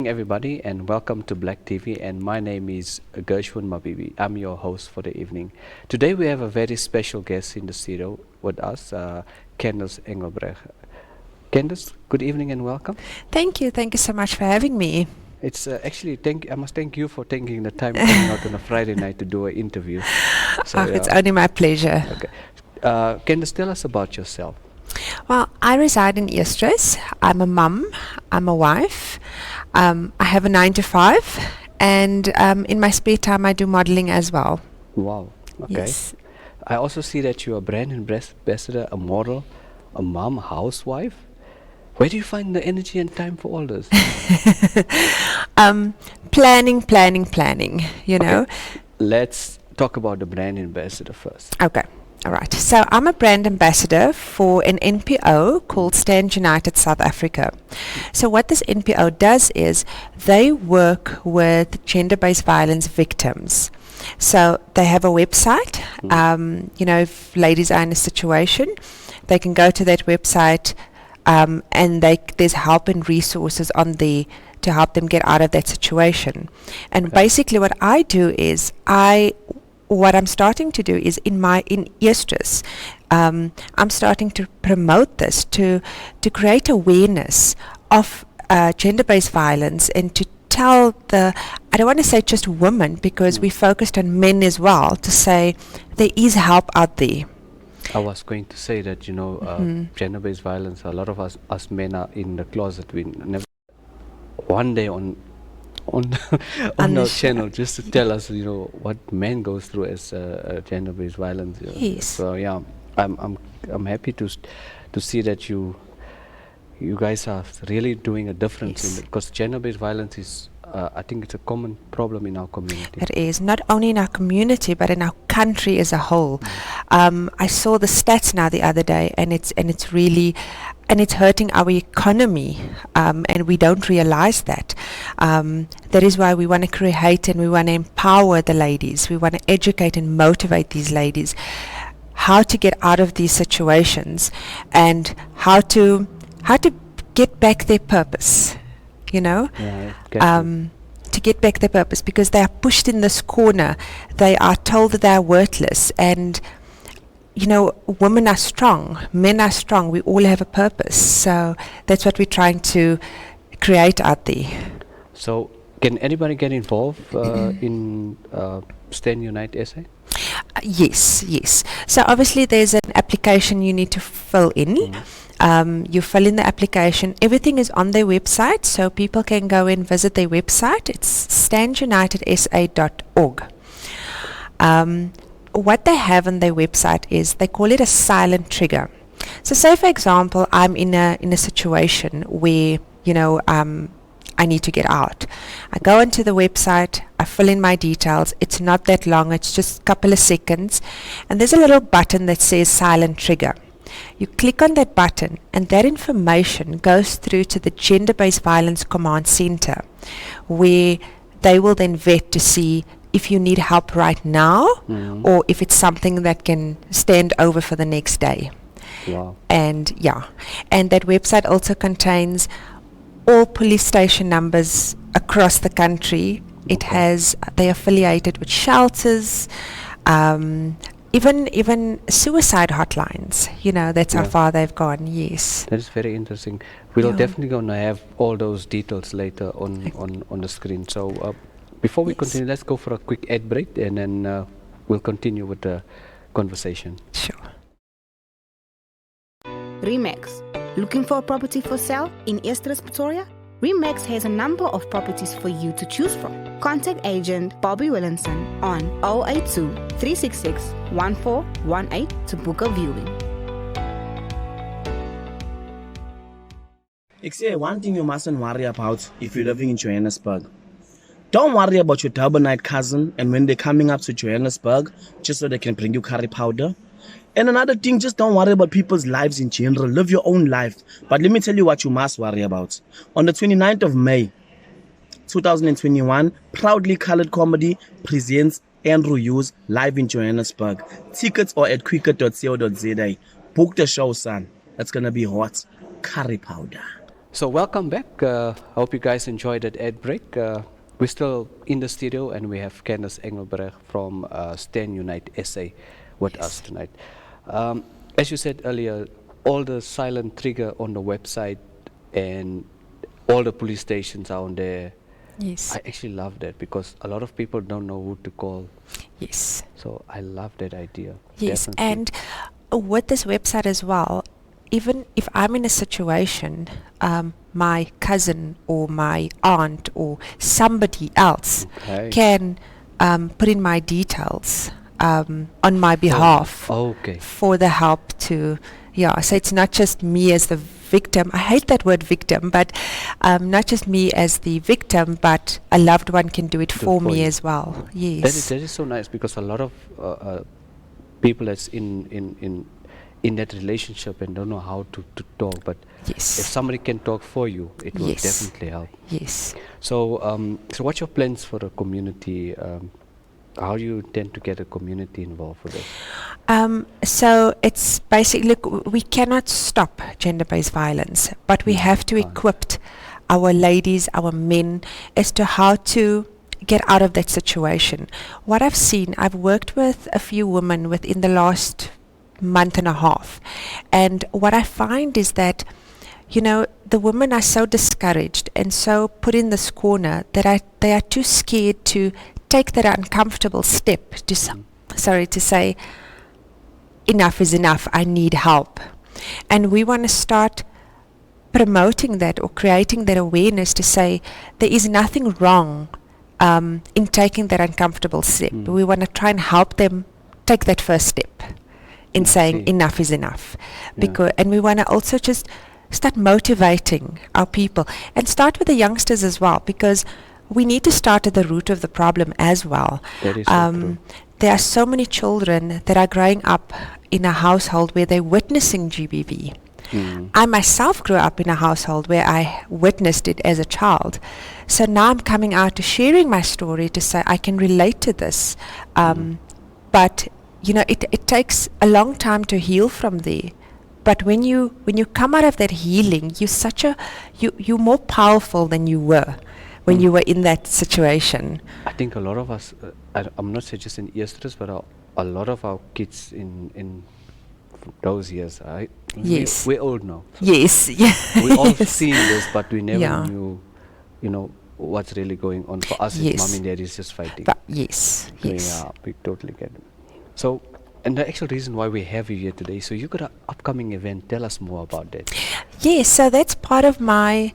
Everybody, and welcome to Black TV. And my name is Gershwin Mabibi. I'm your host for the evening. Today we have a very special guest in the studio with us, Candice Engelbrecht. Candice, good evening and welcome. Thank you. Thank you so much for having me. It's actually I must thank you for taking the time coming out on a Friday night to do an interview. So, it's only my pleasure. Okay, Candice, tell us about yourself. Well, I reside in Eastris. I'm a mum. I'm a wife. I have a 9 to 5, and in my spare time I do modeling as well. Wow. Okay. Yes. I also see that you're a brand ambassador, a model, a mom, a housewife. Where do you find the energy and time for all this? Planning, you know. Let's talk about the brand ambassador first. Okay. All right. So I'm a brand ambassador for an NPO called Stand United South Africa. So what this NPO does is they work with gender-based violence victims. So they have a website. You know, if ladies are in a situation, they can go to that website, and there's help and resources on there to help them get out of that situation. And basically what I do is what I'm starting to do is in Eastris, I'm starting to promote this to create awareness of gender-based violence and to tell I don't want to say just women because we focused on men as well, to say there is help out there. I was going to say that, you know, gender-based violence, a lot of us men are in the closet. We never one day on our channel just to tell us, you know, what men goes through as gender-based violence. Yes. So yeah, I'm happy to see that you guys are really doing a difference in it, because gender-based violence is I think it's a common problem in our community. It is, not only in our community but in our country as a whole. I saw the stats now the other day, and it's really hurting our economy, and we don't realize that. That is why we want to create and we want to empower the ladies. We want to educate and motivate these ladies how to get out of these situations and how to get back their purpose, you know. To get back their purpose, because they are pushed in this corner. They are told that they are worthless, and you know, women are strong, men are strong, we all have a purpose. So that's what we're trying to create out there. So can anybody get involved in Stand Unite SA? Yes. So obviously there's an application you need to fill in. You fill in the application. Everything is on their website, so people can go and visit their website. It's standunitedsa.org. What they have on their website is, they call it a silent trigger. So say for example, I'm in a situation where, you know, I need to get out. I go onto the website, I fill in my details. It's not that long, it's just a couple of seconds, and there's a little button that says silent trigger. You click on that button, and that information goes through to the Gender-Based Violence Command Center, where they will then vet to see if you need help right now, or if it's something that can stand over for the next day. Wow. And that website also contains all police station numbers across the country. They're affiliated with shelters, even suicide hotlines. You know, that's how far they've gone. Yes. That is very interesting. We'll definitely gonna have all those details later on the screen. So before we continue, let's go for a quick ad break, and then we'll continue with the conversation. Sure. Remax. Looking for a property for sale in Eastris, Pretoria? Remax has a number of properties for you to choose from. Contact agent Bobby Williamson on 082 366 1418 to book a viewing. Ek sê one thing you mustn't worry about if you're living in Johannesburg. Don't worry about your Durbanite cousin and when they're coming up to Johannesburg just so they can bring you curry powder. And another thing, just don't worry about people's lives in general. Live your own life. But let me tell you what you must worry about. On the 29th of May, 2021, Proudly Colored Comedy presents Andrew Hughes live in Johannesburg. Tickets are at quicker.co.za. Book the show, son. That's going to be hot. Curry powder. So welcome back. Hope you guys enjoyed that ad break. We're still in the studio and we have Candice Engelberg from Stand Unite SA with us tonight. As you said earlier, all the silent trigger on the website and all the police stations are on there. Yes. I actually love that because a lot of people don't know who to call. Yes. So I love that idea. Yes, Definitely. and with this website as well, even if I'm in a situation, my cousin or my aunt or somebody else Okay. can put in my details on my behalf Okay. for the help to, so it's not just me as the victim. I hate that word victim, but not just me as the victim, but a loved one can do it for me you. as well. Yes. That is so nice because a lot of people that's in that relationship and don't know how to talk, but Yes. if somebody can talk for you, it will Yes. definitely help. Yes. So, so what's your plans for the community? How do you intend to get a community involved with this? So it's basically, look, we cannot stop gender-based violence, but we have to equip our ladies, our men, as to how to get out of that situation. What I've seen, I've worked with a few women within the last month and a half, and what I find is that, the women are so discouraged and so put in this corner that they are too scared to take that uncomfortable step to say, enough is enough, I need help. And we want to start promoting that or creating that awareness to say there is nothing wrong in taking that uncomfortable step. We want to try and help them take that first step in saying enough is enough. And we want to also just start motivating our people and start with the youngsters as well, because we need to start at the root of the problem as well. That is so true. There are so many children that are growing up in a household where they're witnessing GBV. I myself grew up in a household where I witnessed it as a child. So now I'm coming out to sharing my story to say I can relate to this. But, it takes a long time to heal from there. But when you come out of that healing, you're more powerful than you were when you were in that situation. I think a lot of us, I'm not saying just in Easter's, but a lot of our kids in those years, Yes. we're old now. So Yes. we all seen this, but we never Yeah. knew, what's really going on. For us, Yes. it's mom and dad is just fighting. But yes. Yeah, we totally get it. So, and the actual reason why we have you here today, so you got an upcoming event. Tell us more about that. Yes, so that's part of my,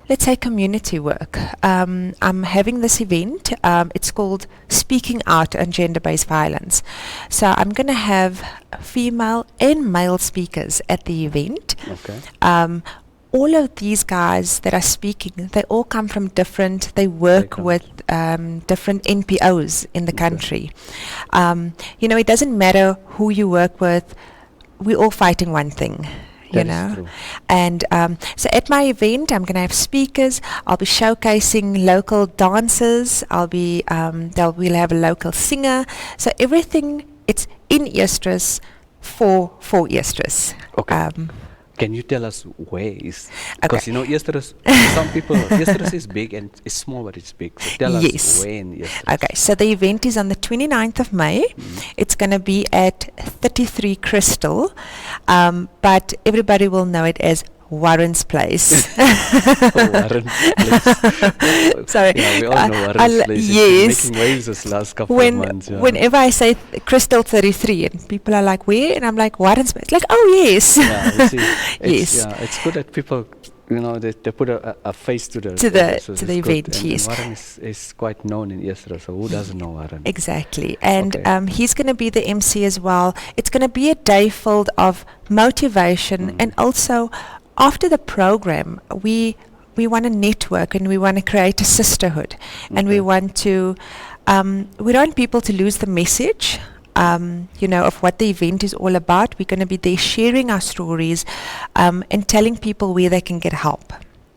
let's say, community work. I'm having this event. It's called Speaking Out on Gender-Based Violence. So I'm going to have female and male speakers at the event. Okay. All of these guys that are speaking, they all come from they work with different NPOs in the country. It doesn't matter who you work with, we're all fighting one thing. That is true. And so at my event, I'm going to have speakers. I'll be showcasing local dancers. We'll have a local singer. So everything, it's in Eastrus for Eastrus. Okay. Can you tell us where is? Okay. Because Easter's, some people, Easter's is big and it's small, but it's big. So tell Yes. us where in Easter's. Okay, so the event is on the 29th of May. It's going to be at 33 Crystal, but everybody will know it as Warren's Place. Warren's Place. Sorry. Yeah, we all know Warren's Place. Yes. It's been making waves this last couple of months. Yeah. Whenever I say Crystal 33, and people are like, where? And I'm like, Warren's Place. Like, oh, yes. Yeah, you see, Yes. Yeah, it's good that people, they put a face to the To the good. event, And yes. Warren is quite known in Easter, so who doesn't know Warren? Exactly. And Okay. he's going to be the MC as well. It's going to be a day filled of motivation, and also after the program, we want to network and we want to create a sisterhood, and we want to we don't want people to lose the message of what the event is all about. We're going to be there sharing our stories and telling people where they can get help.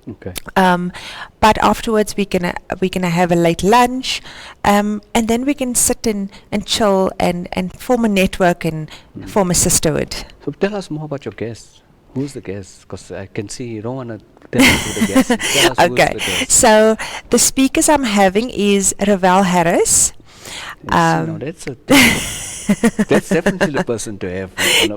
Okay. But afterwards we're gonna have a late lunch, and then we can sit and chill and form a network and form a sisterhood. So tell us more about your guests. Who's the guest? Because I can see you don't want to tell us who the guest is. Tell us Okay, who's the guest. so the speakers I'm having is Ravel Harris. No, that's definitely the person to have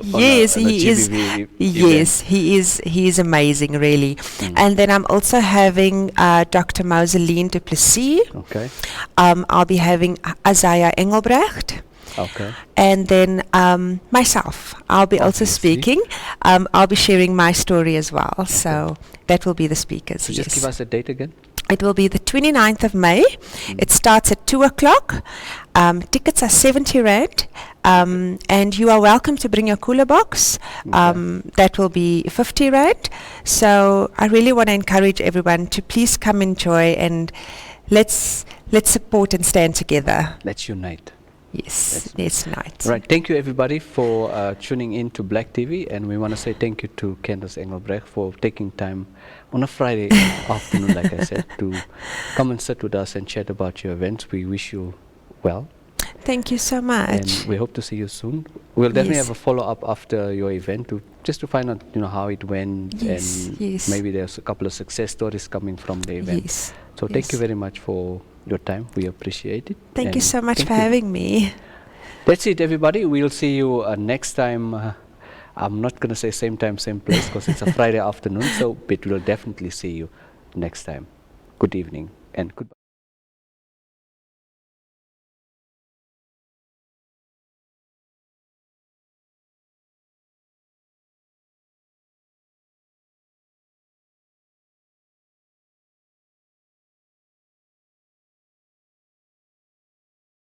Yes, on a he is. GBV event. Yes, he is. He is amazing, really. And then I'm also having Dr. Mauseline du Plessis. Okay. I'll be having Isaiah Engelbrecht. Okay. And then myself, I'll be also Obviously. speaking. I'll be sharing my story as well. So that will be the speakers. So yes. just give us a date again. It will be the 29th of May. It starts at 2 o'clock. Tickets are 70 Rand. And you are welcome to bring your cooler box. That will be 50 Rand. So I really want to encourage everyone to please come enjoy, and let's support and stand together. Let's unite. Yes, let's unite. Right. Thank you, everybody, for tuning in to Black TV. And we want to say thank you to Candice Engelbrecht for taking time on a Friday afternoon, like I said, to come and sit with us and chat about your events. We wish you well. Thank you so much. And we hope to see you soon. We'll definitely Yes. have a follow-up after your event just to find out, how it went, Yes, and yes. maybe there's a couple of success stories coming from the event. Yes. So thank you yes. very much for your time. We appreciate it. Thank you And so much thank for you. having me. That's it, everybody. We'll see you next time. I'm not going to say same time, same place, because it's a Friday afternoon, but we'll definitely see you next time. Good evening and goodbye.